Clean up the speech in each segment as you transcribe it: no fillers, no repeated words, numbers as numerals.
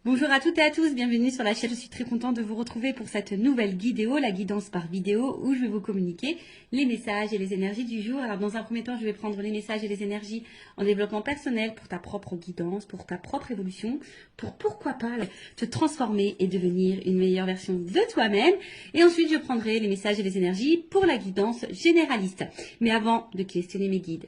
Bonjour à toutes et à tous, bienvenue sur la chaîne. Je suis très contente de vous retrouver pour cette nouvelle vidéo, la guidance par vidéo, où je vais vous communiquer les messages et les énergies du jour. Alors dans un premier temps, je vais prendre les messages et les énergies en développement personnel pour ta propre guidance, pour ta propre évolution, pour pourquoi pas te transformer et devenir une meilleure version de toi-même. Et ensuite, je prendrai les messages et les énergies pour la guidance généraliste. Mais avant de questionner mes guides,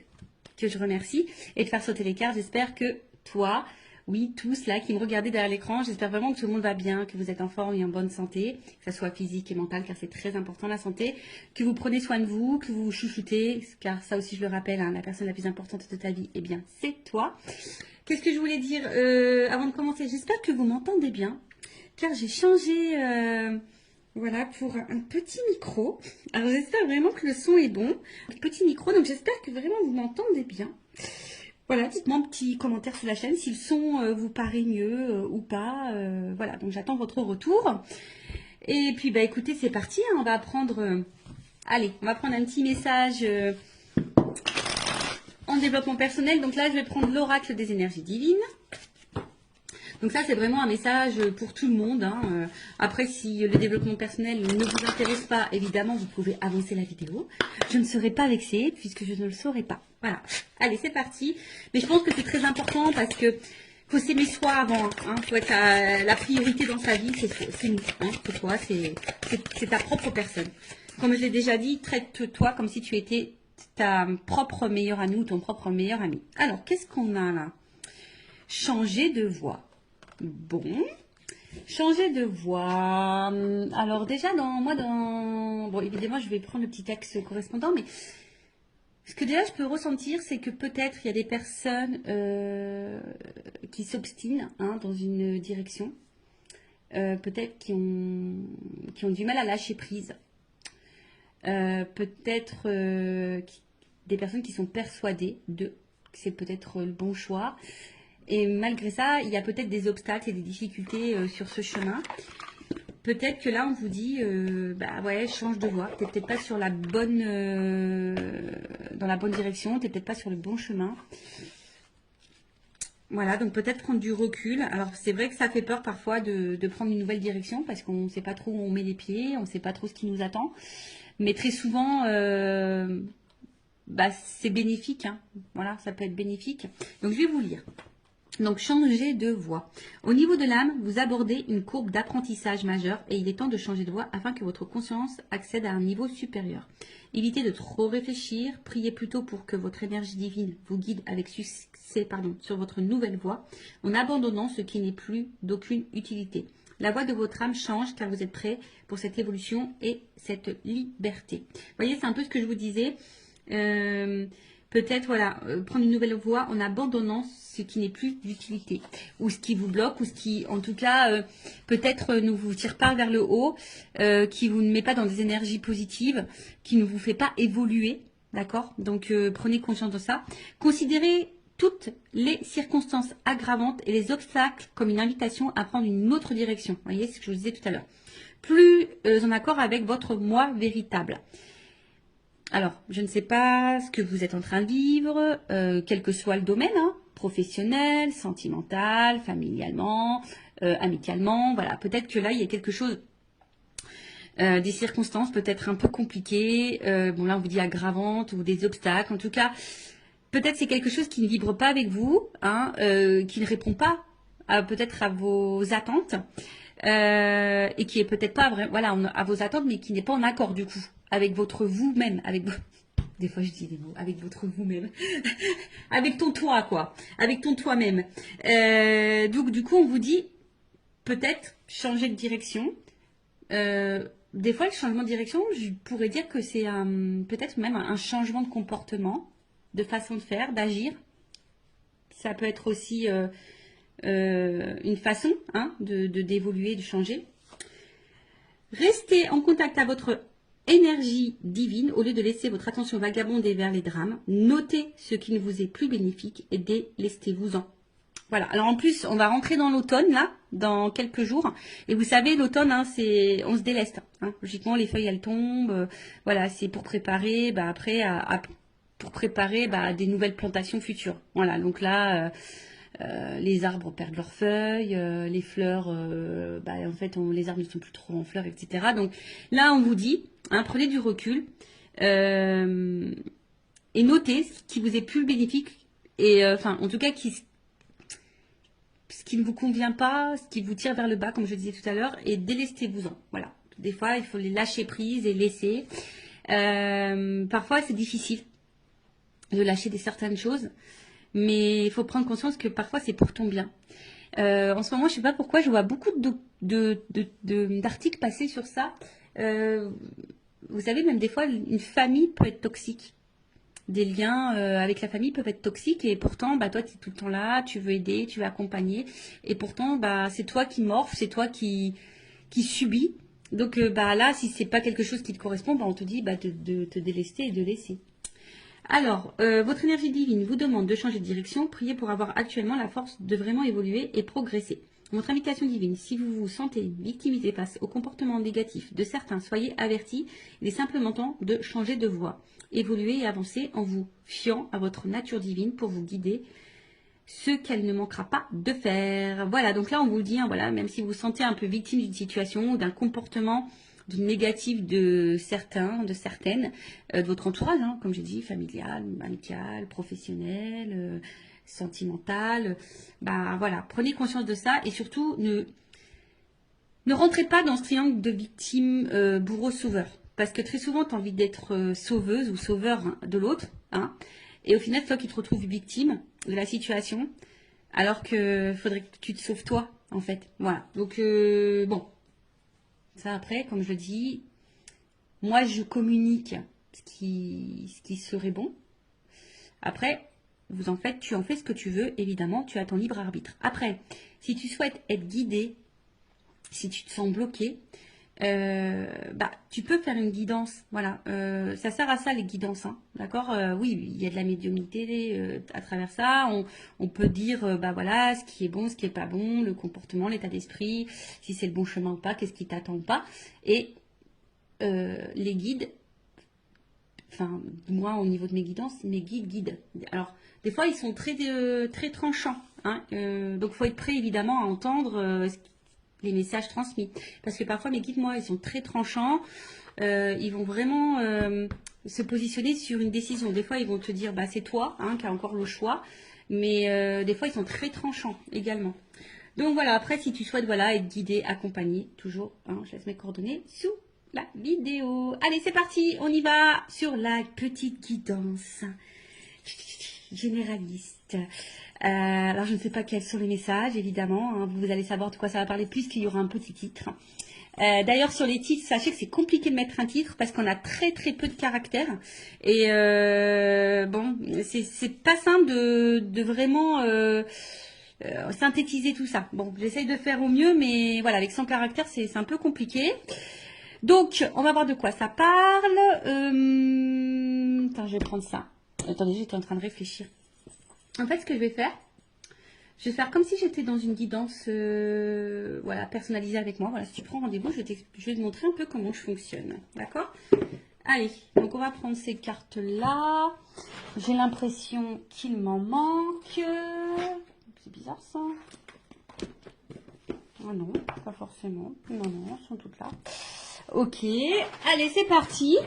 que je remercie, et de faire sauter les cartes, j'espère que toi, oui, tous là qui me regardez derrière l'écran, j'espère vraiment que tout le monde va bien, que vous êtes en forme et en bonne santé, que ce soit physique et mentale, car c'est très important la santé, que vous prenez soin de vous, que vous vous chouchoutez, car ça aussi je le rappelle, hein, la personne la plus importante de ta vie, eh bien c'est toi. Qu'est-ce que je voulais dire avant de commencer? J'espère que vous m'entendez bien, car j'ai changé voilà, pour un petit micro. Alors j'espère vraiment que le son est bon, un petit micro, donc j'espère que vraiment vous m'entendez bien. Voilà, dites-moi un petit commentaire sous la chaîne si le son vous paraît mieux ou pas. Voilà, donc j'attends votre retour. Et puis, bah écoutez, c'est parti. Hein, on va prendre, allez, on va prendre un petit message en développement personnel. Donc là, je vais prendre l'oracle des énergies divines. Donc ça, c'est vraiment un message pour tout le monde. Hein. Après, si le développement personnel ne vous intéresse pas, évidemment, vous pouvez avancer la vidéo. Je ne serai pas vexée puisque je ne le saurai pas. Voilà. Allez, c'est parti. Mais je pense que c'est très important parce que faut s'aimer soi avant. Hein. Faut être la priorité dans sa vie, c'est nous. Hein. C'est toi, c'est ta propre personne. Comme je l'ai déjà dit, traite-toi comme si tu étais ta propre meilleure amie ou ton propre meilleur ami. Alors, qu'est-ce qu'on a là? Changer de voix. Bon, changer de voix. Alors déjà, bon, évidemment, je vais prendre le petit texte correspondant, mais ce que déjà je peux ressentir, c'est que peut-être il y a des personnes qui s'obstinent hein, dans une direction, peut-être qui ont du mal à lâcher prise, peut-être des personnes qui sont persuadées que c'est peut-être le bon choix. Et malgré ça, il y a peut-être des obstacles et des difficultés sur ce chemin. Peut-être que là, on vous dit, bah ouais, change de voie. Tu n'es peut-être pas sur la bonne, dans la bonne direction. Tu n'es peut-être pas sur le bon chemin. Voilà, donc peut-être prendre du recul. Alors, c'est vrai que ça fait peur parfois de prendre une nouvelle direction parce qu'on ne sait pas trop où on met les pieds, on ne sait pas trop ce qui nous attend. Mais très souvent, bah, c'est bénéfique. Hein. Voilà, ça peut être bénéfique. Donc, je vais vous lire. Donc, changer de voie. Au niveau de l'âme, vous abordez une courbe d'apprentissage majeur et il est temps de changer de voie afin que votre conscience accède à un niveau supérieur. Évitez de trop réfléchir, priez plutôt pour que votre énergie divine vous guide avec succès sur votre nouvelle voie en abandonnant ce qui n'est plus d'aucune utilité. La voie de votre âme change car vous êtes prêt pour cette évolution et cette liberté. Vous voyez, c'est un peu ce que je vous disais. Peut-être, voilà, prendre une nouvelle voie en abandonnant ce qui n'est plus d'utilité, ou ce qui vous bloque, ou ce qui, en tout cas, peut-être ne vous tire pas vers le haut, qui vous ne met pas dans des énergies positives, qui ne vous fait pas évoluer, d'accord? Donc, prenez conscience de ça. Considérez toutes les circonstances aggravantes et les obstacles comme une invitation à prendre une autre direction. Vous voyez, c'est ce que je vous disais tout à l'heure. Plus en accord avec votre moi véritable. Alors, je ne sais pas ce que vous êtes en train de vivre, quel que soit le domaine, hein, professionnel, sentimental, familialement, amicalement, voilà. Peut-être que là, il y a quelque chose, des circonstances peut-être un peu compliquées, bon là on vous dit aggravantes ou des obstacles, en tout cas, peut-être c'est quelque chose qui ne vibre pas avec vous, hein, qui ne répond pas peut-être à vos attentes, et qui est peut-être pas voilà, à vos attentes, mais qui n'est pas en accord du coup avec votre vous-même, des fois je dis des mots, avec votre vous-même, avec ton toi quoi, avec ton toi-même. Donc du coup on vous dit peut-être changer de direction. Des fois le changement de direction, je pourrais dire que c'est peut-être même un changement de comportement, de façon de faire, d'agir. Ça peut être aussi une façon hein, d'évoluer, de changer. Restez en contact avec votre énergie divine au lieu de laisser votre attention vagabonder vers les drames. Notez ce qui ne vous est plus bénéfique et délestez-vous-en. Voilà, alors en plus, on va rentrer dans l'automne, là, dans quelques jours. Et vous savez, l'automne, hein, on se déleste. Hein. Logiquement, les feuilles, elles tombent. Voilà, c'est pour préparer, bah, après, pour préparer bah, des nouvelles plantations futures. Voilà, donc là, les arbres perdent leurs feuilles, les fleurs, en fait, les arbres ne sont plus trop en fleurs, etc. Donc là, on vous dit, hein, prenez du recul et notez ce qui vous est plus bénéfique et, en tout cas, ce qui ne vous convient pas, ce qui vous tire vers le bas, comme je disais tout à l'heure, et délestez-vous-en. Voilà. Des fois, il faut les lâcher prise et laisser. Parfois, c'est difficile de lâcher certaines choses, mais il faut prendre conscience que parfois, c'est pour ton bien. En ce moment, je ne sais pas pourquoi, je vois beaucoup d'articles passer sur ça. Vous savez, même des fois, une famille peut être toxique. Des liens avec la famille peuvent être toxiques et pourtant, toi, tu es tout le temps là, tu veux aider, tu veux accompagner. Et pourtant, c'est toi qui morphes, c'est toi qui subis. Donc là, si c'est pas quelque chose qui te correspond, on te dit de te délester et de laisser. Alors, votre énergie divine vous demande de changer de direction. Priez pour avoir actuellement la force de vraiment évoluer et progresser. Votre invitation divine, si vous vous sentez victimisé face au comportement négatif de certains, soyez avertis. Il est simplement temps de changer de voie. Évoluer et avancer en vous fiant à votre nature divine pour vous guider ce qu'elle ne manquera pas de faire. Voilà, donc là on vous dit, voilà, même si vous vous sentez un peu victime d'une situation ou d'un comportement négatif de certains, de certaines, de votre entourage, comme j'ai dit, familial, amical, professionnel, sentimental, voilà, prenez conscience de ça et surtout ne rentrez pas dans ce triangle de victime, bourreau, sauveur. Parce que très souvent, tu as envie d'être sauveuse ou sauveur de l'autre. Et au final, c'est toi qui te retrouves victime de la situation. Alors que faudrait que tu te sauves toi, en fait. Voilà. Donc, bon. Ça, après, comme je le dis, moi, je communique ce qui serait bon. Après, tu en fais ce que tu veux. Évidemment, tu as ton libre arbitre. Après, si tu souhaites être guidé, si tu te sens bloqué, tu peux faire une guidance, voilà. Ça sert à ça les guidances, d'accord. Oui, il y a de la médiumnité à travers ça. On peut dire, voilà, ce qui est bon, ce qui est pas bon, le comportement, l'état d'esprit, si c'est le bon chemin ou pas, qu'est-ce qui t'attend ou pas. Et les guides, moi au niveau de mes guidances, mes guides. Alors des fois ils sont très très tranchants, donc faut être prêt évidemment à entendre les messages transmis. Parce que parfois, mes guides, moi, ils sont très tranchants. Ils vont vraiment se positionner sur une décision. Des fois, ils vont te dire, c'est toi qui as encore le choix. Mais des fois, ils sont très tranchants également. Donc voilà, après, si tu souhaites être guidé, accompagné, toujours, je laisse mes coordonnées sous la vidéo. Allez, c'est parti, on y va sur la petite guidance généraliste. Alors, je ne sais pas quels sont les messages, évidemment. Vous allez savoir de quoi ça va parler puisqu'il y aura un petit titre. D'ailleurs, sur les titres, sachez que c'est compliqué de mettre un titre parce qu'on a très très peu de caractères. Et c'est pas simple de vraiment synthétiser tout ça. Bon, j'essaye de faire au mieux, mais voilà, avec 100 caractères, c'est un peu compliqué. Donc, on va voir de quoi ça parle. Attends, je vais prendre ça. Attendez, j'étais en train de réfléchir. En fait, ce que je vais faire comme si j'étais dans une guidance personnalisée avec moi. Voilà, si tu prends rendez-vous, je vais te montrer un peu comment je fonctionne. D'accord? Allez, donc on va prendre ces cartes-là. J'ai l'impression qu'il m'en manque. C'est bizarre ça. Ah non, pas forcément. Non, elles sont toutes là. Ok, allez, c'est parti.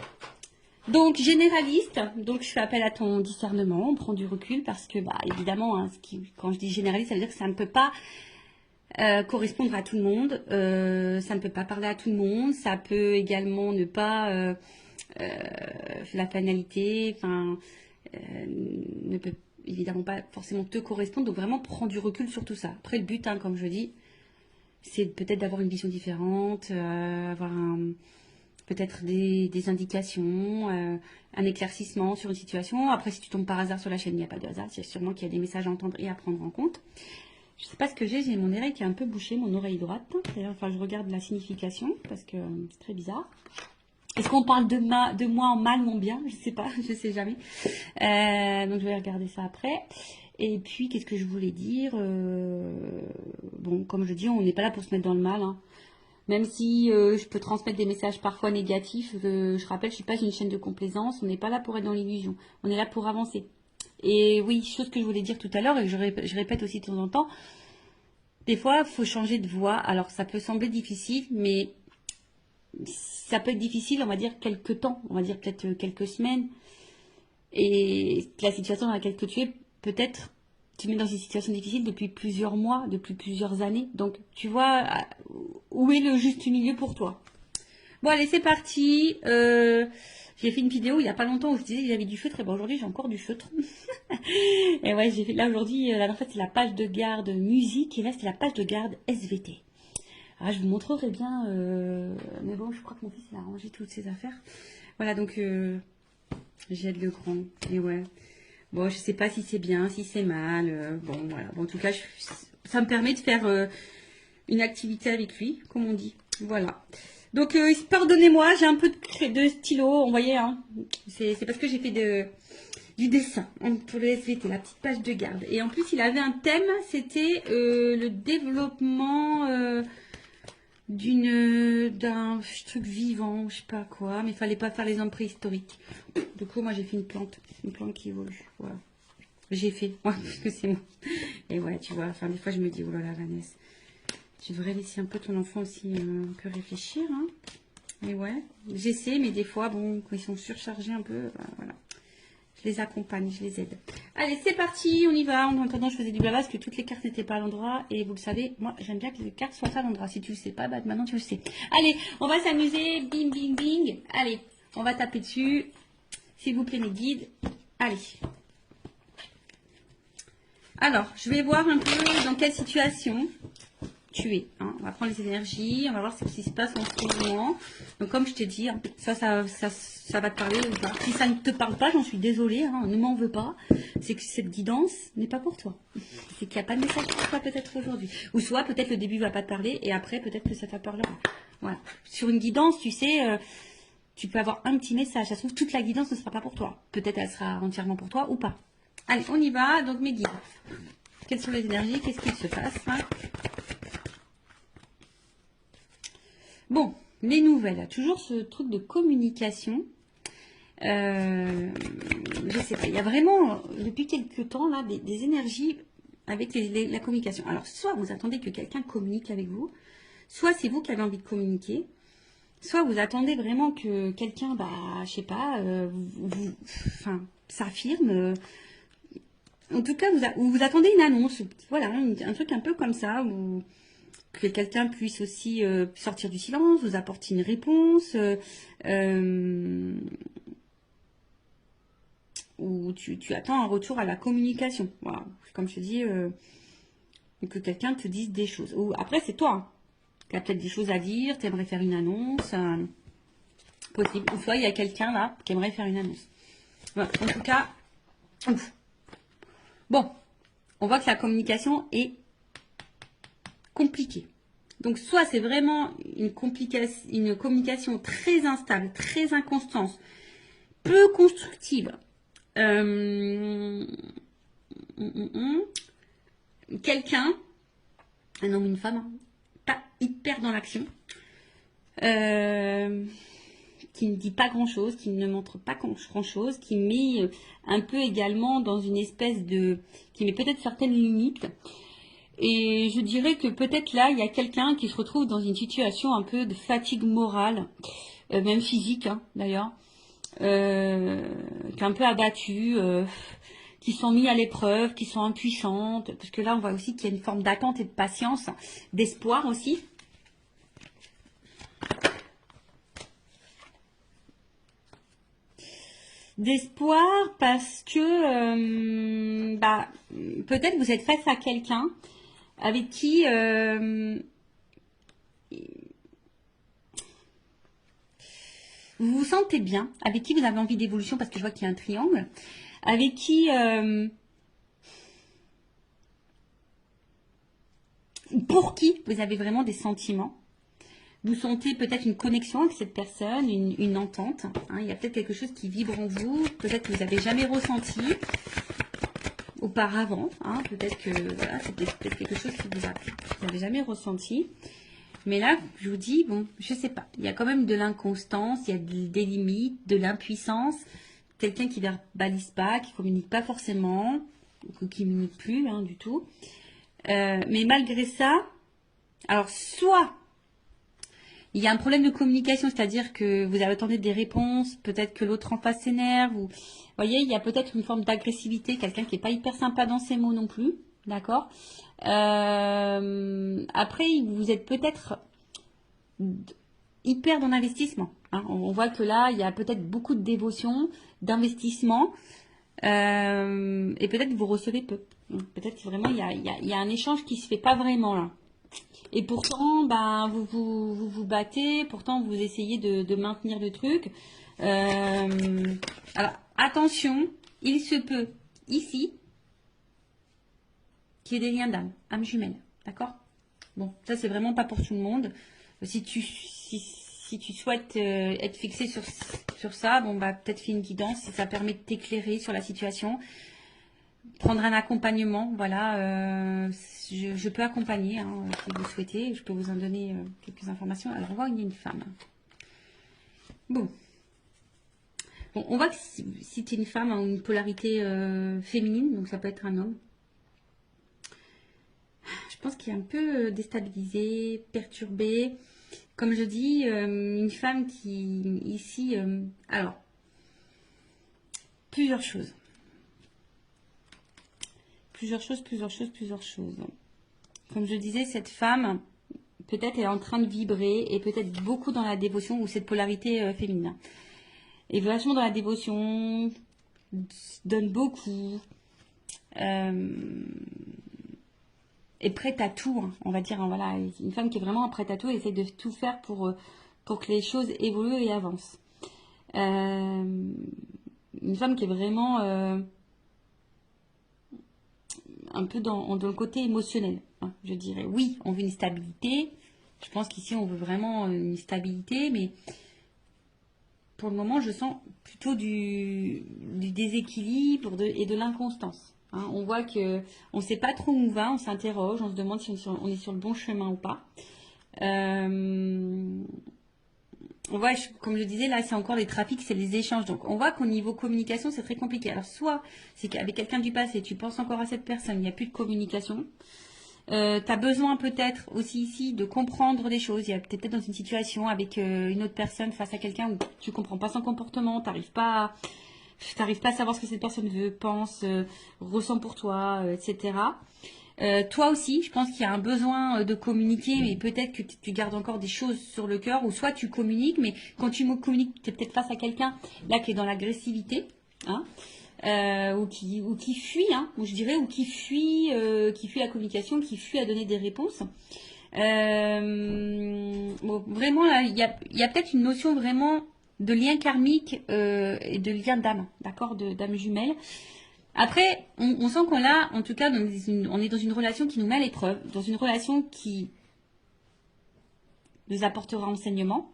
Donc, généraliste, donc je fais appel à ton discernement, on prend du recul parce que, évidemment, quand je dis généraliste, ça veut dire que ça ne peut pas correspondre à tout le monde, ça ne peut pas parler à tout le monde, ça peut également ne pas, la finalité, ne peut évidemment pas forcément te correspondre, donc vraiment prends du recul sur tout ça. Après, le but, comme je dis, c'est peut-être d'avoir une vision différente, avoir peut-être des indications, un éclaircissement sur une situation. Après, si tu tombes par hasard sur la chaîne, il n'y a pas de hasard. C'est sûrement qu'il y a des messages à entendre et à prendre en compte. Je ne sais pas ce que j'ai mon oreille qui est un peu bouchée, mon oreille droite. D'ailleurs, je regarde la signification parce que c'est très bizarre. Est-ce qu'on parle de moi en mal ou en bien? Je ne sais pas, je ne sais jamais. Donc, je vais regarder ça après. Et puis, qu'est-ce que je voulais dire? Bon, comme je dis, on n'est pas là pour se mettre dans le mal, Même si je peux transmettre des messages parfois négatifs, je rappelle, je ne suis pas une chaîne de complaisance, on n'est pas là pour être dans l'illusion, on est là pour avancer. Et oui, chose que je voulais dire tout à l'heure et que je répète aussi de temps en temps, des fois, il faut changer de voie. Alors, ça peut sembler difficile, mais ça peut être difficile, on va dire, quelques temps, on va dire peut-être quelques semaines. Et la situation dans laquelle tu es, peut-être, tu mets dans une situation difficile depuis plusieurs mois, depuis plusieurs années. Donc, tu vois, où est le juste milieu pour toi? Bon, allez, c'est parti. J'ai fait une vidéo il n'y a pas longtemps où je disais que j'avais du feutre. Et ben aujourd'hui, j'ai encore du feutre. Et ouais, j'ai fait là aujourd'hui, là en fait, c'est la page de garde musique. Et là, c'est la page de garde SVT. Ah, je vous montrerai bien. Mais bon, je crois que mon fils il a rangé toutes ses affaires. Voilà, donc j'aide le grand. Et ouais. Bon, je sais pas si c'est bien, si c'est mal. Bon, voilà. Bon, en tout cas, ça me permet de faire une activité avec lui, comme on dit. Voilà. Donc, pardonnez-moi, j'ai un peu de stylo, vous voyez, hein. C'est parce que j'ai fait du dessin pour le SVT, la petite page de garde. Et en plus, il avait un thème, c'était le développement d'un truc vivant, je sais pas quoi, mais il fallait pas faire les hommes préhistoriques. Du coup, moi, j'ai fait une plante qui évolue. Voilà. J'ai fait, ouais, parce que c'est moi. Et ouais, tu vois, enfin, des fois, je me dis, oh là là, Vanessa, tu devrais laisser un peu ton enfant aussi un peu réfléchir, hein. Mais ouais, j'essaie, mais des fois, bon, quand ils sont surchargés un peu, bah, voilà. Je les accompagne, je les aide. Allez, c'est parti, on y va. En attendant, je faisais du blabla parce que toutes les cartes n'étaient pas à l'endroit. Et vous le savez, moi, j'aime bien que les cartes soient à l'endroit. Si tu le sais pas, bah, maintenant tu le sais. Allez, on va s'amuser. Bing, bing, bing. Allez, on va taper dessus. S'il vous plaît, mes guides. Allez. Alors, je vais voir un peu dans quelle situation tu es. Hein. On va prendre les énergies, on va voir ce qui se passe en ce moment. Donc, comme je t'ai dit, ça va te parler ou pas. Si ça ne te parle pas, j'en suis désolée, hein, ne m'en veux pas. C'est que cette guidance n'est pas pour toi. C'est qu'il n'y a pas de message pour toi peut-être aujourd'hui. Ou soit peut-être le début va pas te parler et après peut-être que ça te parlera. Voilà. Sur une guidance, tu sais, tu peux avoir un petit message. Ça se trouve, toute la guidance ne sera pas pour toi. Peut-être elle sera entièrement pour toi ou pas. Allez, on y va. Donc mes guides. Quelles sont les énergies? Qu'est-ce qu'il se passe, hein? Bon, les nouvelles, toujours ce truc de communication. Je sais pas, il y a vraiment, depuis quelques temps, là, des énergies avec la communication. Alors, soit vous attendez que quelqu'un communique avec vous, soit c'est vous qui avez envie de communiquer, soit vous attendez vraiment que quelqu'un, bah, je sais pas, enfin, s'affirme. En tout cas, vous attendez une annonce, voilà, un truc un peu comme ça, où que quelqu'un puisse aussi sortir du silence, vous apporter une réponse, ou tu attends un retour à la communication. Voilà. Comme je te dis, que quelqu'un te dise des choses. Ou après, c'est toi hein, qui as peut-être des choses à dire, tu aimerais faire une annonce, possible. Ou soit il y a quelqu'un là qui aimerait faire une annonce. Voilà. En tout cas, ouf. Bon, on voit que la communication est compliquée. Donc, soit c'est vraiment une communication très instable, très inconstante, peu constructive. Quelqu'un, un homme ou une femme, hein, pas hyper dans l'action, qui ne dit pas grand-chose, qui ne montre pas grand-chose, qui met un peu également dans une espèce de... qui met peut-être certaines limites. Et je dirais que peut-être là, il y a quelqu'un qui se retrouve dans une situation un peu de fatigue morale, même physique hein, d'ailleurs, qui est un peu abattue, qui sont mis à l'épreuve, qui sont impuissantes, parce que là on voit aussi qu'il y a une forme d'attente et de patience, d'espoir aussi. D'espoir parce que bah, peut-être vous êtes face à quelqu'un avec qui vous vous sentez bien, avec qui vous avez envie d'évolution, parce que je vois qu'il y a un triangle, avec qui pour qui vous avez vraiment des sentiments. Vous sentez peut-être une connexion avec cette personne, une entente. Hein, il y a peut-être quelque chose qui vibre en vous, peut-être que vous n'avez jamais ressenti auparavant. Hein, peut-être que voilà, c'est peut-être quelque chose que vous n'avez jamais ressenti. Mais là, je vous dis, bon, je sais pas. Il y a quand même de l'inconstance, il y a des limites, de l'impuissance. quelqu'un qui verbalise pas, qui communique pas forcément, ou qui communique plus hein, du tout. Mais malgré ça, alors soit il y a un problème de communication, c'est-à-dire que vous attendez des réponses, peut-être que l'autre en face s'énerve, ou vous voyez, il y a peut-être une forme d'agressivité, quelqu'un qui n'est pas hyper sympa dans ses mots non plus, d'accord. Après, vous êtes peut-être hyper dans l'investissement. Hein. On voit que là, il y a peut-être beaucoup de dévotion, d'investissement, et peut-être que vous recevez peu. Peut-être que vraiment, il y a un échange qui se fait pas vraiment là. Et pourtant, ben, vous battez, pourtant vous essayez de maintenir le truc. Alors, attention, il se peut, ici, qu'il y ait des liens d'âme, âme jumelle, d'accord? Bon, ça c'est vraiment pas pour tout le monde. Si tu souhaites être fixé sur ça, bon, bah peut-être fais une guidance, si ça permet de t'éclairer sur la situation. Prendre un accompagnement, voilà, je peux accompagner hein, si vous souhaitez, je peux vous en donner quelques informations. Alors on voit qu'il y a une femme. Bon, on voit que si tu es une femme a une polarité féminine, donc ça peut être un homme. Je pense qu'il est un peu déstabilisé, perturbé. Comme je dis, une femme qui ici, alors plusieurs choses. Plusieurs choses. Comme je disais, cette femme, peut-être est en train de vibrer et peut-être beaucoup dans la dévotion ou cette polarité féminine. Et vachement dans la dévotion, donne beaucoup, est prête à tout, hein, on va dire. Hein, voilà, une femme qui est vraiment prête à tout et essaie de tout faire pour que les choses évoluent et avancent. Une femme qui est vraiment... un peu dans le côté émotionnel, hein, je dirais. Oui, on veut une stabilité. Je pense qu'ici, on veut vraiment une stabilité, mais pour le moment, je sens plutôt du déséquilibre et de l'inconstance. Hein. On voit que on ne sait pas trop où on va, on s'interroge, on se demande si on est sur le bon chemin ou pas. On voit, comme je disais, là, c'est encore les trafics, c'est les échanges. Donc, on voit qu'au niveau communication, c'est très compliqué. Alors, soit c'est qu'avec quelqu'un du passé, tu penses encore à cette personne, il n'y a plus de communication. Tu as besoin peut-être aussi ici de comprendre des choses. Il y a peut-être dans une situation avec une autre personne face à quelqu'un où tu comprends pas son comportement, t'arrives pas à savoir ce que cette personne veut, pense, ressent pour toi, etc. Toi aussi, je pense qu'il y a un besoin de communiquer, mais peut-être que tu gardes encore des choses sur le cœur, ou soit tu communiques, mais quand tu communiques, tu es peut-être face à quelqu'un là qui est dans l'agressivité, hein, ou qui fuit, hein, ou je dirais, ou qui fuit la communication, qui fuit à donner des réponses. Bon, vraiment, là, il y a peut-être une notion vraiment de lien karmique et de lien d'âme, d'accord, d'âme jumelle. Après, on sent qu'on a, en tout cas, on est dans une relation qui nous met à l'épreuve, dans une relation qui nous apportera enseignement.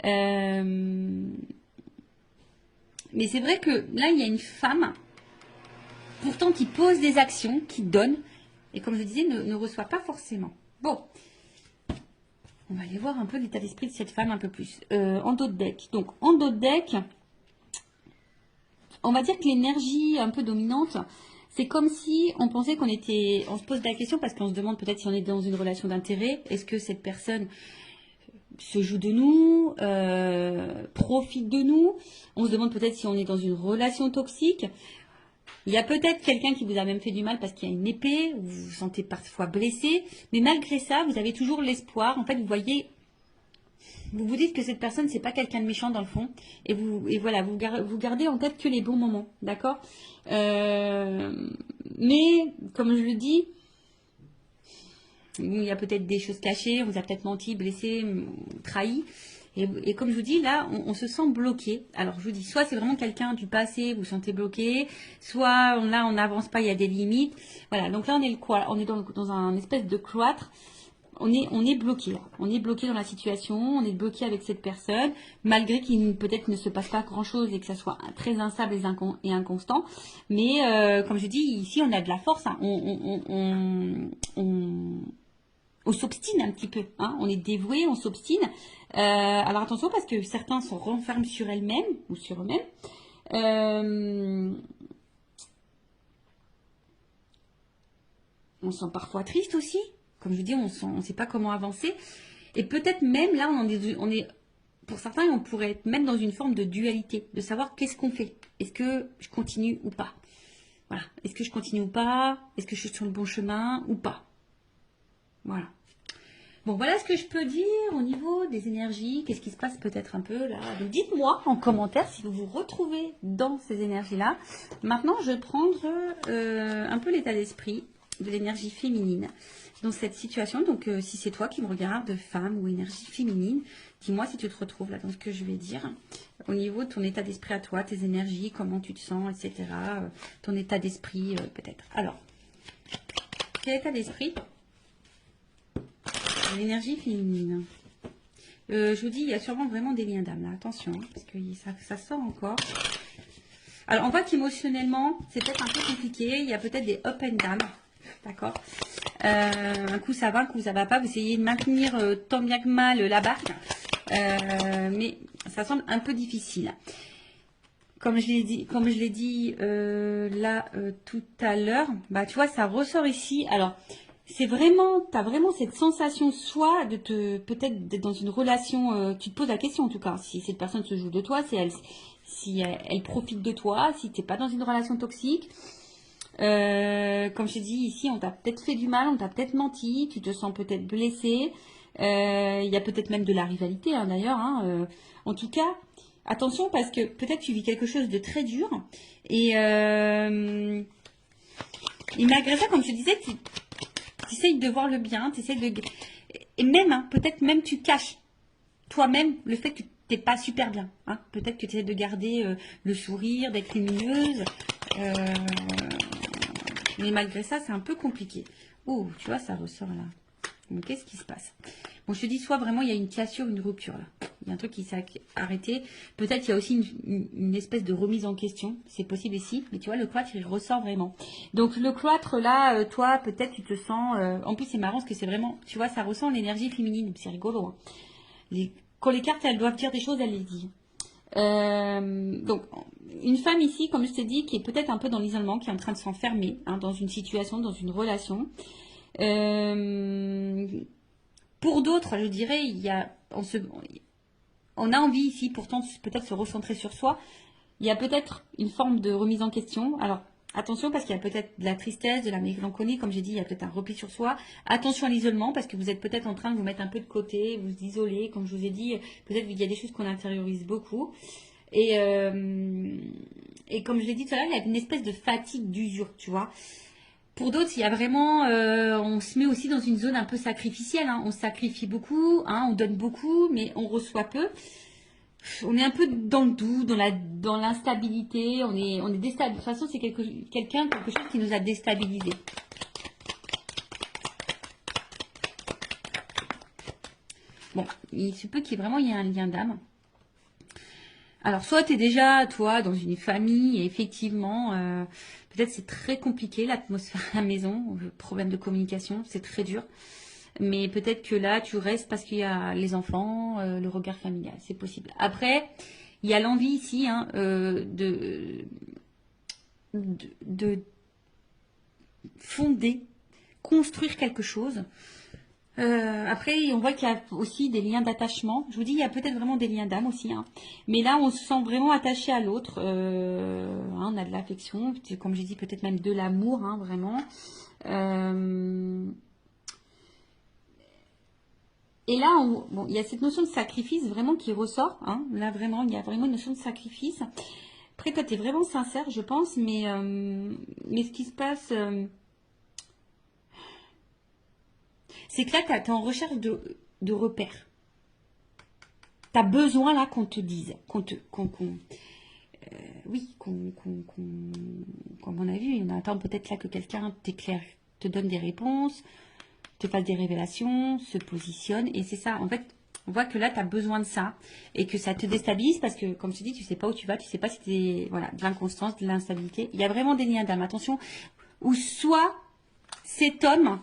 Mais c'est vrai que là, il y a une femme, pourtant qui pose des actions, qui donne, et comme je disais, ne reçoit pas forcément. Bon, on va aller voir un peu l'état d'esprit de cette femme un peu plus. En dos de deck. Donc, en dos de deck, on va dire que l'énergie un peu dominante, c'est comme si on pensait on se pose la question parce qu'on se demande peut-être si on est dans une relation d'intérêt. Est-ce que cette personne se joue de nous, profite de nous? On se demande peut-être si on est dans une relation toxique. Il y a peut-être quelqu'un qui vous a même fait du mal parce qu'il y a une épée, vous vous sentez parfois blessé, mais malgré ça, vous avez toujours l'espoir. En fait, vous voyez, vous vous dites que cette personne, c'est pas quelqu'un de méchant dans le fond, et voilà, vous gardez en tête que les bons moments, d'accord. Mais comme je le dis, il y a peut-être des choses cachées, on vous a peut-être menti, blessé, trahi. Et comme je vous dis, là, on se sent bloqué. Alors, je vous dis, soit c'est vraiment quelqu'un du passé, vous vous sentez bloqué, soit là, on n'avance pas, il y a des limites. Voilà, donc là, on est dans un espèce de cloître. On est bloqué. On est bloqué dans la situation, on est bloqué avec cette personne, malgré qu'il peut-être ne se passe pas grand-chose et que ça soit très instable et inconstant. Mais comme je dis, ici, on a de la force. Hein. On s'obstine un petit peu, hein. On est dévoué, on s'obstine. Alors attention parce que certains se renferment sur elles-mêmes ou sur eux-mêmes. Euh, on se sent parfois triste aussi. Comme je dis, on ne sait pas comment avancer. Et peut-être même là, on est, pour certains, on pourrait être même dans une forme de dualité, de savoir qu'est-ce qu'on fait. Est-ce que je continue ou pas? Voilà. Est-ce que je continue ou pas? Est-ce que je suis sur le bon chemin ou pas? Voilà. Bon, voilà ce que je peux dire au niveau des énergies. Qu'est-ce qui se passe peut-être un peu là? Donc dites-moi en commentaire si vous vous retrouvez dans ces énergies-là. Maintenant, je vais prendre un peu l'état d'esprit de l'énergie féminine dans cette situation. Donc, si c'est toi qui me regardes, femme ou énergie féminine, dis-moi si tu te retrouves là dans ce que je vais dire. Au niveau de ton état d'esprit à toi, tes énergies, comment tu te sens, etc. Ton état d'esprit peut-être. Alors, quel état d'esprit? L'énergie féminine. Je vous dis, il y a sûrement vraiment des liens d'âme là. Attention, hein, parce que ça sort encore. Alors, on voit qu'émotionnellement, c'est peut-être un peu compliqué. Il y a peut-être des up and down. D'accord. Un coup ça va, un coup ça va pas. Vous essayez de maintenir tant bien que mal la barre. Mais ça semble un peu difficile. Comme je l'ai dit là tout à l'heure, bah tu vois, ça ressort ici. Alors, c'est vraiment, tu as vraiment cette sensation soit de peut-être d'être dans une relation, tu te poses la question en tout cas, si cette personne se joue de toi, si elle profite de toi, si tu n'es pas dans une relation toxique. Comme je t'ai dit ici, on t'a peut-être fait du mal, on t'a peut-être menti, tu te sens peut-être blessé. Il y a peut-être même de la rivalité hein, d'ailleurs. Hein, en tout cas, attention parce que peut-être tu vis quelque chose de très dur. Et malgré ça, comme je te disais, tu essayes de voir le bien, tu essayes de... Et même, hein, peut-être même tu caches toi-même le fait que tu n'es pas super bien. Hein. Peut-être que tu essaies de garder le sourire, d'être lumineuse. Mais malgré ça, c'est un peu compliqué. Oh, tu vois, ça ressort là. Donc, qu'est-ce qui se passe? Bon, je te dis, soit vraiment il y a une cassure, une rupture là. Il y a un truc qui s'est arrêté. Peut-être il y a aussi une espèce de remise en question. C'est possible ici. Mais tu vois, le cloître, il ressort vraiment. Donc, le cloître là, toi, peut-être tu te sens... en plus, c'est marrant parce que c'est vraiment... Tu vois, ça ressent l'énergie féminine. C'est rigolo. Hein. Quand les cartes, elles doivent dire des choses, elles les disent. Donc, une femme ici, comme je t'ai dit, qui est peut-être un peu dans l'isolement, qui est en train de s'enfermer hein, dans une situation, dans une relation. Pour d'autres, je dirais, on a envie ici, pourtant, peut-être se recentrer sur soi. Il y a peut-être une forme de remise en question. Alors, attention parce qu'il y a peut-être de la tristesse, de la mélancolie, comme j'ai dit, il y a peut-être un repli sur soi. Attention à l'isolement parce que vous êtes peut-être en train de vous mettre un peu de côté, vous isoler, comme je vous ai dit, peut-être qu'il y a des choses qu'on intériorise beaucoup. Et comme je l'ai dit tout à l'heure, il y a une espèce de fatigue, d'usure, tu vois. Pour d'autres, il y a vraiment, on se met aussi dans une zone un peu sacrificielle. Hein. On sacrifie beaucoup, hein, on donne beaucoup, mais on reçoit peu. On est un peu dans le doute, dans l'instabilité. On est déstabilisé. De toute façon, c'est quelque chose qui nous a déstabilisés. Bon, il se peut qu'il y ait vraiment un lien d'âme. Alors, soit tu es déjà, toi, dans une famille, et effectivement, peut-être c'est très compliqué, l'atmosphère à la maison, le problème de communication, c'est très dur. Mais peut-être que là, tu restes parce qu'il y a les enfants, le regard familial, c'est possible. Après, il y a l'envie ici hein, de fonder, construire quelque chose. Après, on voit qu'il y a aussi des liens d'attachement. Je vous dis, il y a peut-être vraiment des liens d'âme aussi. Hein. Mais là, on se sent vraiment attaché à l'autre. Hein, on a de l'affection, comme j'ai dit, peut-être même de l'amour, hein, vraiment. Et là, bon, il y a cette notion de sacrifice vraiment qui ressort. Hein. Là, vraiment, il y a vraiment une notion de sacrifice. Après, toi, tu es vraiment sincère, je pense. Mais ce qui se passe... c'est que là, tu es en recherche de repères. Tu as besoin là qu'on te dise, oui, comme on a vu, on attend peut-être là que quelqu'un t'éclaire, te donne des réponses, te fasse des révélations, se positionne. Et c'est ça, en fait, on voit que là, tu as besoin de ça et que ça te déstabilise parce que, comme je te dis, tu sais pas où tu vas, tu sais pas si c'est voilà, de l'inconstance, de l'instabilité. Il y a vraiment des liens d'âme, attention, ou soit cet homme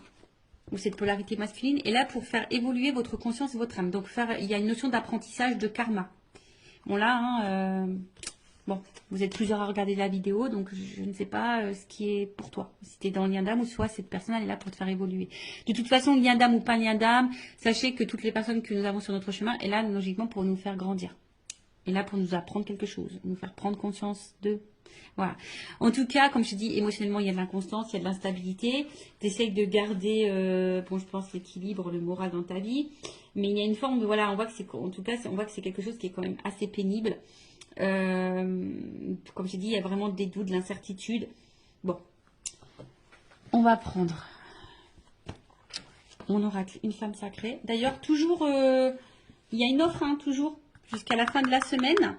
ou cette polarité masculine est là pour faire évoluer votre conscience et votre âme. Donc, il y a une notion d'apprentissage de karma. Bon, là, hein, Bon, vous êtes plusieurs à regarder la vidéo, donc je ne sais pas ce qui est pour toi. Si tu es dans le lien d'âme ou soit cette personne elle est là pour te faire évoluer. De toute façon, lien d'âme ou pas lien d'âme, sachez que toutes les personnes que nous avons sur notre chemin est là logiquement pour nous faire grandir. Et là pour nous apprendre quelque chose, nous faire prendre conscience de... Voilà. En tout cas, comme je te dis, émotionnellement, il y a de l'inconstance, il y a de l'instabilité. Tu essayes de garder, bon, je pense, l'équilibre, le moral dans ta vie. Mais il y a une forme de, voilà, on voit que c'est, en tout cas, on voit que c'est quelque chose qui est quand même assez pénible. Comme je te dis, il y a vraiment des doutes, de l'incertitude. Bon, on va prendre mon oracle, une femme sacrée. D'ailleurs, toujours, il y a une offre, hein, toujours, jusqu'à la fin de la semaine.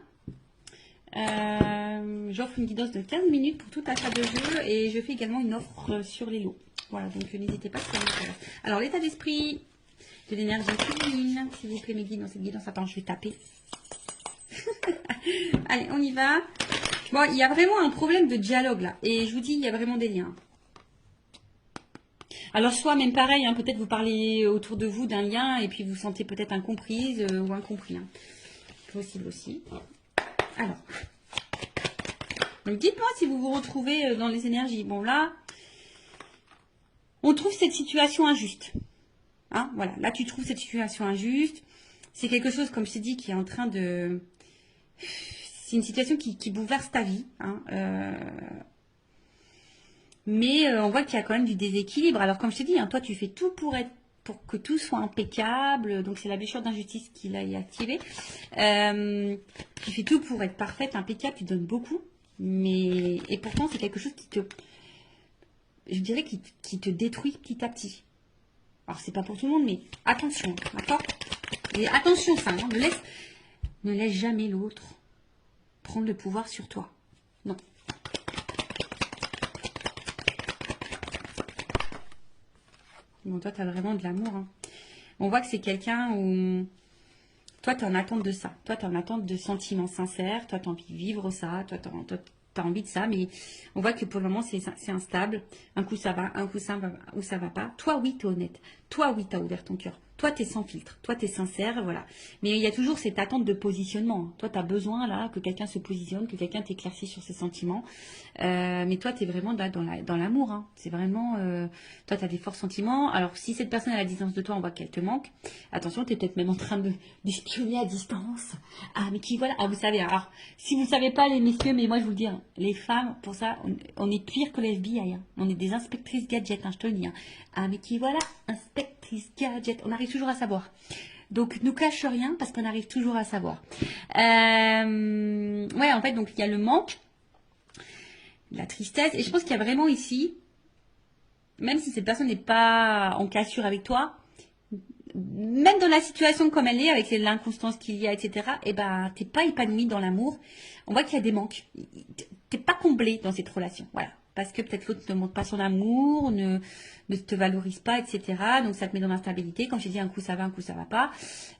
J'offre une guidance de 15 minutes pour tout achat de jeu et je fais également une offre sur les lots. Voilà, donc n'hésitez pas si ça vous intéresse. Alors, l'état d'esprit de l'énergie féminine, s'il vous plaît, mes guides dans cette guidance. Attends, je vais taper. Allez, on y va. Bon, il y a vraiment un problème de dialogue là. Et je vous dis, il y a vraiment des liens. Alors, soit même pareil, hein, peut-être vous parlez autour de vous d'un lien et puis vous sentez peut-être incomprise ou incompris. Hein. Possible aussi. Alors, donc dites-moi si vous vous retrouvez dans les énergies. Bon, là, on trouve cette situation injuste. Hein, voilà, là, tu trouves cette situation injuste. C'est quelque chose, comme je t'ai dit, qui est en train de... C'est une situation qui bouleverse ta vie. Hein, mais on voit qu'il y a quand même du déséquilibre. Alors, comme je t'ai dit, hein, toi, tu fais tout pour que tout soit impeccable. Donc, c'est la blessure d'injustice qui l'a activée. Tu fais tout pour être parfaite, impeccable. Tu donnes beaucoup. Et pourtant, c'est quelque chose je dirais, qui te détruit petit à petit. Alors, c'est pas pour tout le monde, mais attention, d'accord? Et attention, ça, hein, ne laisse jamais l'autre prendre le pouvoir sur toi. Non. Bon, toi, tu as vraiment de l'amour. Hein. On voit que c'est quelqu'un où... Toi, tu es en attente de ça. Toi, tu es en attente de sentiments sincères. Toi, tu as envie de vivre ça. Toi, tu as envie de ça. Mais on voit que pour le moment, c'est instable. Un coup, ça va. Un coup, ça va ou ça va pas. Toi, oui, tu es honnête. Toi, oui, tu as ouvert ton cœur. Toi, tu es sans filtre. Toi, tu es sincère. Voilà. Mais il y a toujours cette attente de positionnement. Toi, tu as besoin là que quelqu'un se positionne, que quelqu'un t'éclaircisse sur ses sentiments. Mais toi, tu es vraiment là dans l'amour. Hein. C'est vraiment... toi, tu as des forts sentiments. Alors, si cette personne est à la distance de toi, on voit qu'elle te manque. Attention, tu es peut-être même en train d'espionner à distance. Ah, mais qui voilà. Ah, vous savez, alors, si vous ne savez pas, les messieurs, mais moi, je vous le dis, hein, les femmes, pour ça, on est pire que les FBI. Hein. On est des inspectrices gadgets, hein, je te le dis. Hein. Ah, mais qui voilà, inspectrice gadget. On arrive toujours à savoir. Donc, nous cache rien parce qu'on arrive toujours à savoir. Ouais, en fait, donc, il y a le manque, la tristesse. Et je pense qu'il y a vraiment ici, même si cette personne n'est pas en cassure avec toi, même dans la situation comme elle est, avec l'inconstance qu'il y a, etc., eh ben, t'es pas épanoui dans l'amour. On voit qu'il y a des manques. T'es pas comblé dans cette relation. Voilà. Parce que peut-être l'autre ne montre pas son amour, ne te valorise pas, etc. Donc ça te met dans l'instabilité. Quand je dis un coup ça va, un coup ça va pas.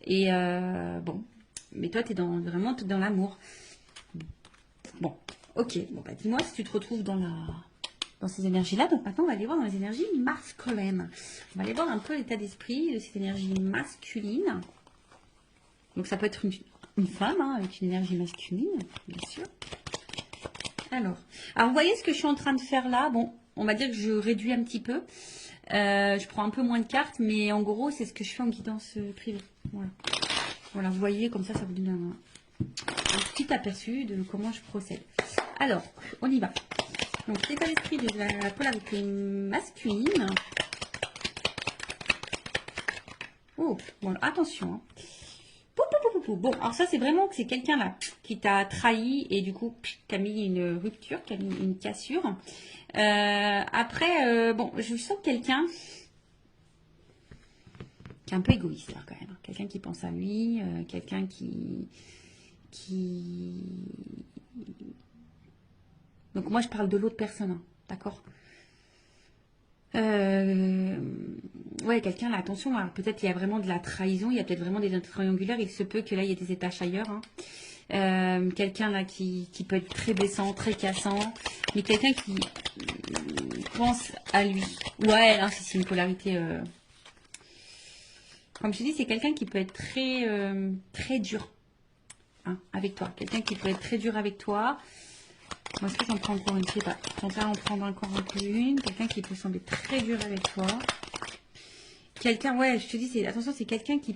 Et bon. Mais toi, t'es vraiment dans l'amour. Bon. Ok. Bon, bah, dis-moi si tu te retrouves dans ces énergies-là. Donc maintenant, on va aller voir dans les énergies masculines. On va aller voir un peu l'état d'esprit de cette énergie masculine. Donc ça peut être une femme hein, avec une énergie masculine, bien sûr. Alors, vous voyez ce que je suis en train de faire là? Bon, on va dire que je réduis un petit peu. Je prends un peu moins de cartes, mais en gros, c'est ce que je fais en guidance privée. Voilà. Voilà, vous voyez, comme ça vous donne un petit aperçu de comment je procède. Alors, on y va. Donc, l'état d'esprit de la polarité masculine. Oh, bon, attention. Hein. Bon, alors ça, c'est vraiment que c'est quelqu'un là qui t'a trahi et du coup, qui a mis une rupture, qui a mis une cassure. Après, bon, je sens quelqu'un qui est un peu égoïste là, quand même. Quelqu'un qui pense à lui, quelqu'un qui... Donc moi, je parle de l'autre personne, hein, d'accord? Ouais, quelqu'un là, attention, peut-être il y a vraiment de la trahison, il y a peut-être vraiment des triangulaires, il se peut que là il y ait des étages ailleurs. Hein. Quelqu'un là qui peut être très blessant, très cassant, mais quelqu'un qui pense à lui. Ouais, là c'est une polarité. Comme je dis, c'est quelqu'un qui peut être très dur. hein, avec toi. Quelqu'un qui peut être très dur avec toi. Moi, est-ce que j'en prends encore une? Je sais pas. J'en vais en prendre encore un peu une. Quelqu'un qui peut sembler très dur avec toi. Quelqu'un, ouais, je te dis, attention, c'est quelqu'un qui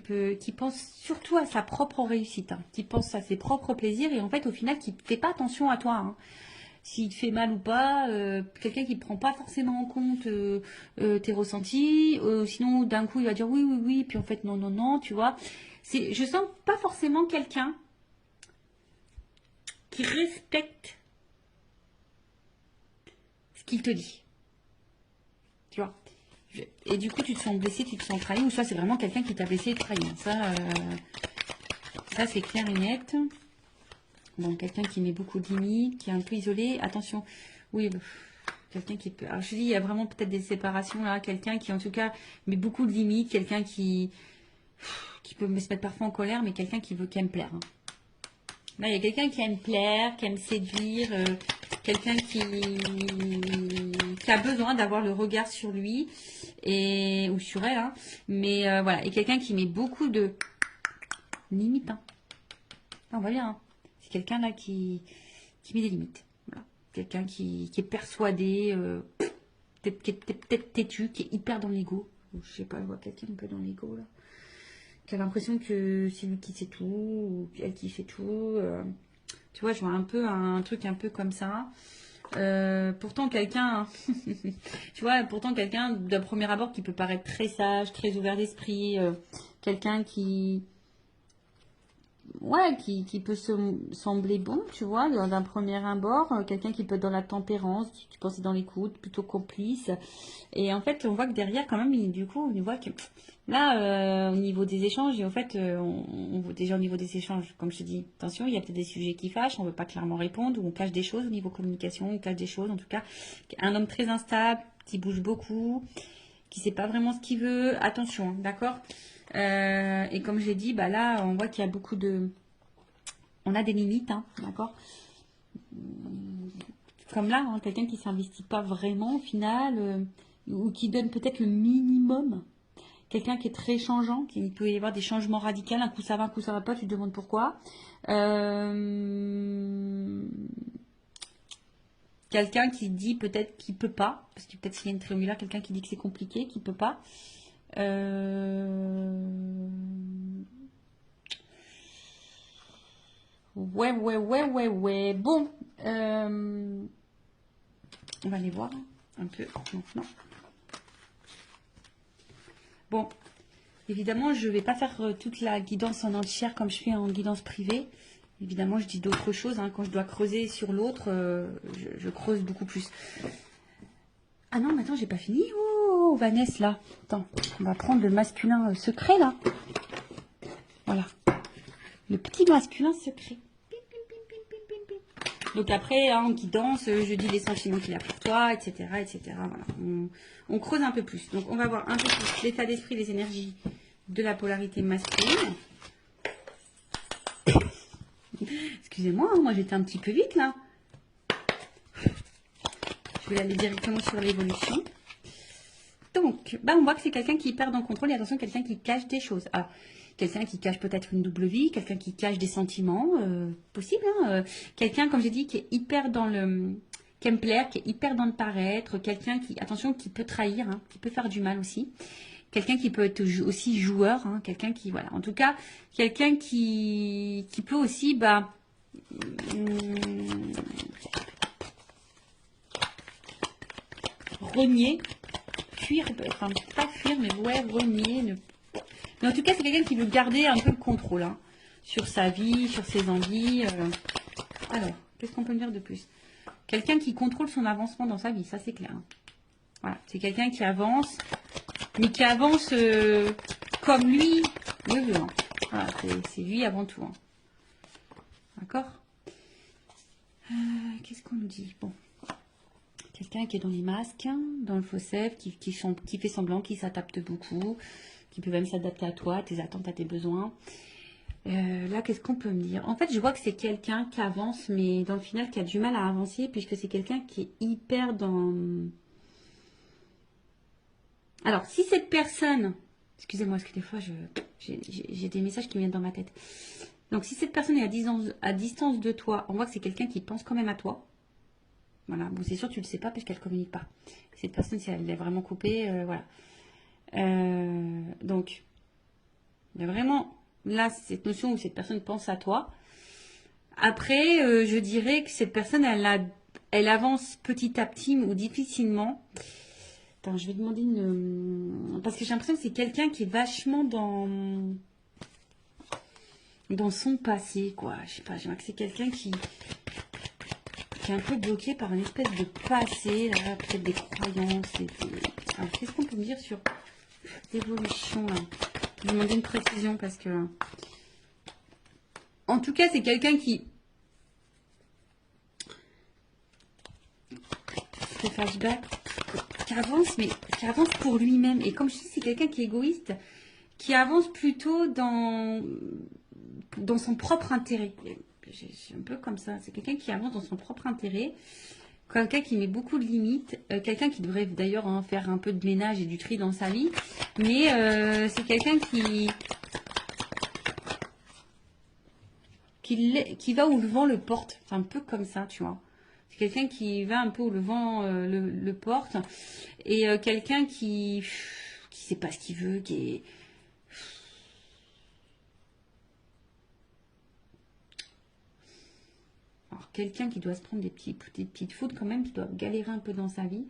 pense surtout à sa propre réussite, hein, qui pense à ses propres plaisirs et en fait, au final, qui ne fait pas attention à toi, hein. S'il te fait mal ou pas, quelqu'un qui ne prend pas forcément en compte tes ressentis, sinon d'un coup il va dire oui, oui, oui, puis en fait non, non, non, tu vois. Je sens pas forcément quelqu'un qui respecte ce qu'il te dit, tu vois. Et du coup tu te sens blessé, tu te sens trahi, ou soit c'est vraiment quelqu'un qui t'a blessé et trahi. Ça c'est clair et net. Bon, quelqu'un qui met beaucoup de limites, qui est un peu isolé, attention, oui, quelqu'un qui peut... Alors je dis, il y a vraiment peut-être des séparations là, quelqu'un qui en tout cas met beaucoup de limites, quelqu'un qui peut me se mettre parfois en colère, mais quelqu'un qui aime plaire, hein. Là, il y a quelqu'un qui aime plaire, qui aime séduire, quelqu'un qui a besoin d'avoir le regard sur lui, ou sur elle, hein. Mais voilà, et quelqu'un qui met beaucoup de limites, hein. Ah, on va bien, hein. C'est quelqu'un là qui met des limites. Voilà. Quelqu'un qui est persuadé, qui est peut-être têtu, qui est hyper dans l'ego. Je sais pas, je vois quelqu'un un peu dans l'ego là. Qui a l'impression que c'est lui qui sait tout, ou elle qui fait tout. Tu vois, je vois un peu un truc un peu comme ça. Pourtant quelqu'un, tu vois, pourtant quelqu'un d'un premier abord qui peut paraître très sage, très ouvert d'esprit, quelqu'un ouais, qui peut sembler bon, tu vois, d'un premier abord, quelqu'un qui peut être dans la tempérance, qui pense être dans l'écoute, plutôt complice. Et en fait, on voit que derrière, quand même, du coup, on voit que là, au niveau des échanges, et en fait, on voit déjà au niveau des échanges, comme je te dis, attention, il y a peut-être des sujets qui fâchent, on ne veut pas clairement répondre, ou on cache des choses au niveau communication, on cache des choses, en tout cas, un homme très instable, qui bouge beaucoup, qui ne sait pas vraiment ce qu'il veut, attention, hein, d'accord. Et comme j'ai dit, bah là, on voit qu'il y a beaucoup de... On a des limites, hein, d'accord. Comme là, hein, quelqu'un qui ne s'investit pas vraiment au final, ou qui donne peut-être le minimum. Quelqu'un qui est très changeant, qui peut y avoir des changements radicaux, un coup ça va, un coup ça va pas, tu te demandes pourquoi. Quelqu'un qui dit peut-être qu'il peut pas, parce que peut-être s'il y a une triangulaire, quelqu'un qui dit que c'est compliqué, qu'il peut pas. Ouais, ouais, ouais, ouais, ouais. Bon, on va aller voir un peu maintenant. Bon, évidemment, je ne vais pas faire toute la guidance en entière comme je fais en guidance privée. Évidemment, je dis d'autres choses, hein. Quand je dois creuser sur l'autre, je creuse beaucoup plus. Ah non, mais attends, j'ai pas fini. Oh, Vanessa, là. Attends, on va prendre le masculin secret, là. Voilà. Le petit masculin secret. Donc après, hein, en guidance, je dis les sentiments qu'il a pour toi, etc. etc. Voilà. On creuse un peu plus. Donc on va voir un peu plus l'état d'esprit, les énergies de la polarité masculine. Excusez-moi, hein, moi j'étais un petit peu vite là. Je vais aller directement sur l'évolution. Donc, bah, on voit que c'est quelqu'un qui perd en contrôle et attention, quelqu'un qui cache des choses. Alors, quelqu'un qui cache peut-être une double vie, quelqu'un qui cache des sentiments, possible, hein, quelqu'un, comme j'ai dit, qui est hyper dans le... qui aime plaire, qui est hyper dans le paraître, quelqu'un qui, attention, qui peut trahir, hein, qui peut faire du mal aussi. Quelqu'un qui peut être aussi joueur, hein, quelqu'un qui, voilà, en tout cas, quelqu'un qui peut aussi, bah... renier, fuir, enfin pas fuir, mais ouais, renier. Mais en tout cas, c'est quelqu'un qui veut garder un peu le contrôle, hein, sur sa vie, sur ses envies. Alors, qu'est-ce qu'on peut me dire de plus? Quelqu'un qui contrôle son avancement dans sa vie, ça c'est clair, hein. Voilà, c'est quelqu'un qui avance, mais qui avance comme lui le veut, hein. Voilà, c'est lui avant tout, hein. D'accord. Qu'est-ce qu'on nous dit? Bon. Quelqu'un qui est dans les masques, dans le faux self, qui fait semblant, qui s'adapte beaucoup, qui peut même s'adapter à toi, à tes attentes, à tes besoins. Là, qu'est-ce qu'on peut me dire? En fait, je vois que c'est quelqu'un qui avance, mais dans le final, qui a du mal à avancer, puisque c'est quelqu'un qui est hyper dans... Alors, si cette personne... Excusez-moi, parce que des fois, j'ai des messages qui viennent dans ma tête. Donc, si cette personne est à distance de toi, on voit que c'est quelqu'un qui pense quand même à toi. Voilà. Bon, c'est sûr, tu ne le sais pas puisqu'elle ne communique pas. Cette personne, si elle est vraiment coupée, voilà. Donc, il y a vraiment là cette notion où cette personne pense à toi. Après, je dirais que cette personne, elle avance petit à petit ou difficilement. Attends, je vais demander une... Parce que j'ai l'impression que c'est quelqu'un qui est vachement dans son passé, quoi. Je sais pas, j'ai l'impression que c'est quelqu'un qui est un peu bloqué par une espèce de passé, là, peut-être des croyances. Alors, qu'est-ce qu'on peut me dire sur l'évolution, là? Je vais demander une précision parce que... En tout cas, c'est quelqu'un qui... Ce flashback, qui avance, mais qui avance pour lui-même. Et comme je dis, c'est quelqu'un qui est égoïste, qui avance plutôt dans son propre intérêt. C'est un peu comme ça. C'est quelqu'un qui avance dans son propre intérêt. Quelqu'un qui met beaucoup de limites. Quelqu'un qui devrait d'ailleurs faire un peu de ménage et du tri dans sa vie. Mais c'est quelqu'un qui va où le vent le porte. C'est un peu comme ça, tu vois. C'est quelqu'un qui va un peu où le vent le porte. Et quelqu'un qui sait pas ce qu'il veut, qui est... Alors, quelqu'un qui doit se prendre des petites fautes quand même, qui doit galérer un peu dans sa vie.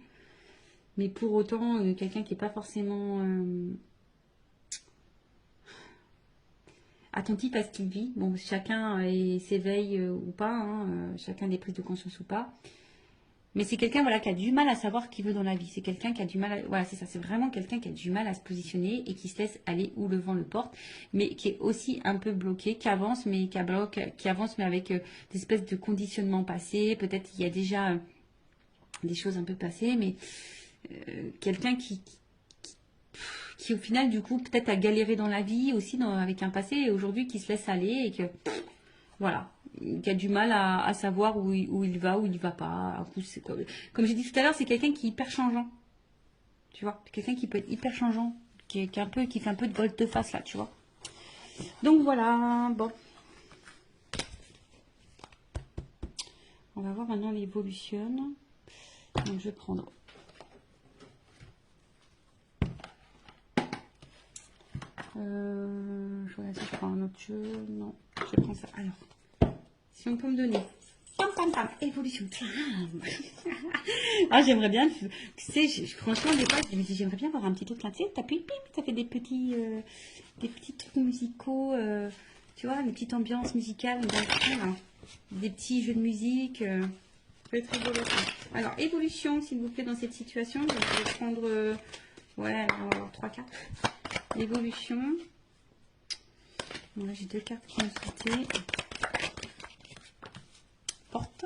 Mais pour autant, quelqu'un qui n'est pas forcément attentif à ce qu'il vit. Bon, chacun s'éveille ou pas, hein, chacun a des prises de conscience ou pas. Mais c'est quelqu'un voilà, qui a du mal à savoir ce qu'il veut dans la vie. C'est quelqu'un qui a du mal à... Voilà, c'est ça. C'est vraiment quelqu'un qui a du mal à se positionner et qui se laisse aller où le vent le porte. Mais qui est aussi un peu bloqué, qui avance, mais qui avance, mais avec des espèces de conditionnements passés. Peut-être qu'il y a déjà des choses un peu passées, mais quelqu'un qui au final, du coup, peut-être a galéré dans la vie aussi avec un passé et aujourd'hui qui se laisse aller et que... Voilà, qui a du mal à savoir où il va, où il ne va pas. Comme j'ai dit tout à l'heure, c'est quelqu'un qui est hyper changeant. Tu vois, quelqu'un qui peut être hyper changeant, qui fait un peu de volte-face là, tu vois. Donc voilà, bon. On va voir maintenant l'évolution. Donc je vais prendre. Je regarde si je prends un autre jeu. Non, je prends ça. Alors. Si on peut me donner. Évolution. Ah, j'aimerais bien. Tu sais, franchement, des fois, je me dis, j'aimerais bien avoir un petit truc là. Tu sais, t'appuies, pip, ça fait des petits trucs musicaux. Tu vois, une petite ambiance musicale. Voilà. Des petits jeux de musique. Ça peut être rigolo. Alors, évolution, s'il vous plaît, dans cette situation. Je vais prendre. Ouais, 3 cartes. L'évolution. Bon, là, j'ai 2 cartes qui ont sauté. Porte.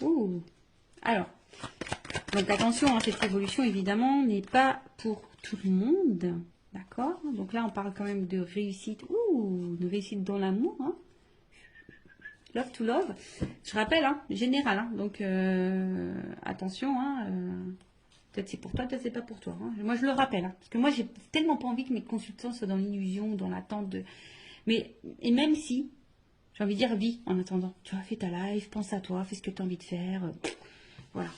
Ouh. Alors, donc attention, cette évolution évidemment n'est pas pour tout le monde, d'accord? Donc là, on parle quand même de réussite, de réussite dans l'amour, hein. Love to love. Je rappelle, général, donc attention, peut-être c'est pour toi, peut-être c'est pas pour toi. Moi, je le rappelle, parce que moi, j'ai tellement pas envie que mes consultants soient dans l'illusion, dans l'attente de. Mais et même si. J'ai envie de dire, vis en attendant. Tu vois, fais ta life, pense à toi, fais ce que tu as envie de faire. Voilà.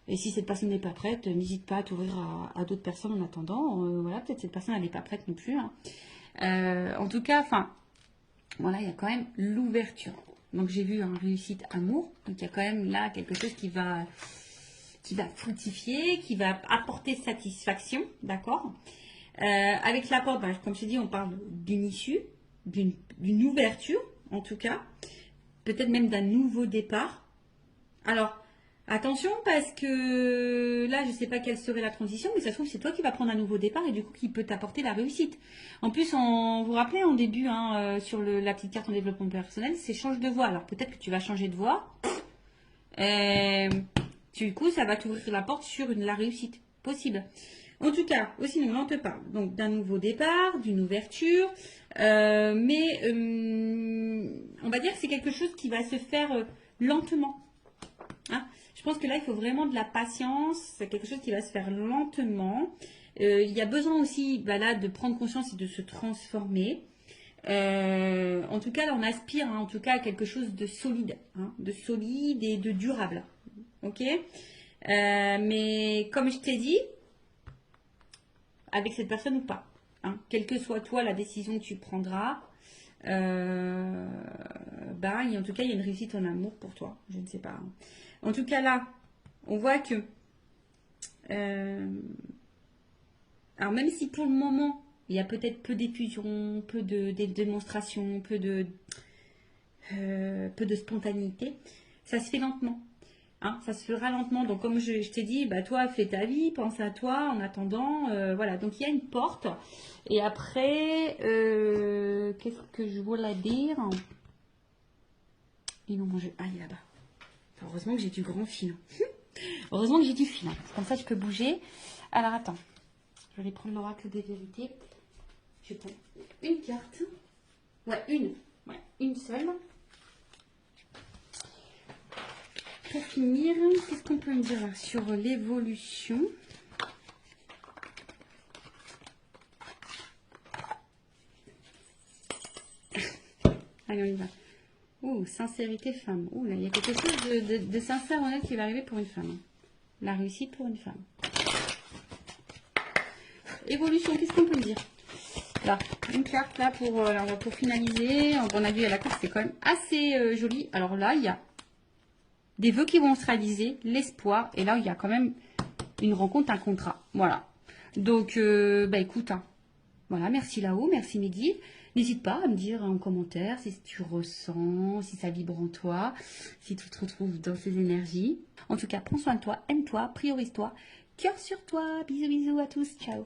Et si cette personne n'est pas prête, n'hésite pas à t'ouvrir à d'autres personnes en attendant. Voilà, peut-être cette personne, elle n'est pas prête non plus. En tout cas, voilà, il y a quand même l'ouverture. Donc, j'ai vu réussite amour. Donc, il y a quand même là quelque chose qui va fructifier, qui va apporter satisfaction. D'accord. Avec la porte, comme je te dis, on parle d'une issue, d'une ouverture. En tout cas, peut-être même d'un nouveau départ. Alors, attention parce que là, je ne sais pas quelle serait la transition, mais ça se trouve c'est toi qui vas prendre un nouveau départ et du coup qui peut t'apporter la réussite. En plus, vous vous rappelez en début, sur la petite carte en développement personnel, c'est change de voie. Alors peut-être que tu vas changer de voie. Du coup, ça va t'ouvrir la porte sur la réussite possible. En tout cas, aussi, on te parle donc d'un nouveau départ, d'une ouverture, mais on va dire que c'est quelque chose qui va se faire lentement. Je pense que là, il faut vraiment de la patience. C'est quelque chose qui va se faire lentement. Il y a besoin aussi bah là, de prendre conscience et de se transformer. En tout cas, là, on aspire hein, en tout cas à quelque chose de solide, hein, de solide et de durable. Ok. Mais comme je t'ai dit, avec cette personne ou pas, hein, quelle que soit toi la décision que tu prendras, bah, en tout cas, il y a une réussite en amour pour toi. Je ne sais pas. Hein. En tout cas, là, on voit que. Alors, même si pour le moment, il y a peut-être peu d'effusion, peu de démonstration, peu de spontanéité, ça se fait lentement. Hein, ça se fera lentement. Donc, comme je t'ai dit, bah, toi, fais ta vie, pense à toi en attendant. Voilà. Donc, il y a une porte. Et après, qu'est-ce que je voulais dire? Ils l'ont mangé. Ah, il est là-bas. Heureusement que j'ai du grand fil. Heureusement que j'ai du fil. Hein. Comme ça, je peux bouger. Alors, attends. Je vais prendre l'oracle des vérités. Je prends une carte. Ouais, une. Ouais, une seule. Pour finir, qu'est-ce qu'on peut me dire là, sur l'évolution? Allez, on y va. Oh, sincérité femme. Oh là, il y a quelque chose de sincère, honnête qui va arriver pour une femme. La réussite pour une femme. Évolution, qu'est-ce qu'on peut me dire? Là, une carte là pour finaliser. On a vu à la carte, c'est quand même assez joli. Alors là, il y a des vœux qui vont se réaliser, l'espoir. Et là, il y a quand même une rencontre, un contrat. Voilà. Donc, bah écoute, hein, voilà, merci là-haut, merci Mehdi. N'hésite pas à me dire en commentaire si tu ressens, si ça vibre en toi, si tu te retrouves dans ces énergies. En tout cas, prends soin de toi, aime-toi, priorise-toi, cœur sur toi. Bisous, bisous à tous, ciao.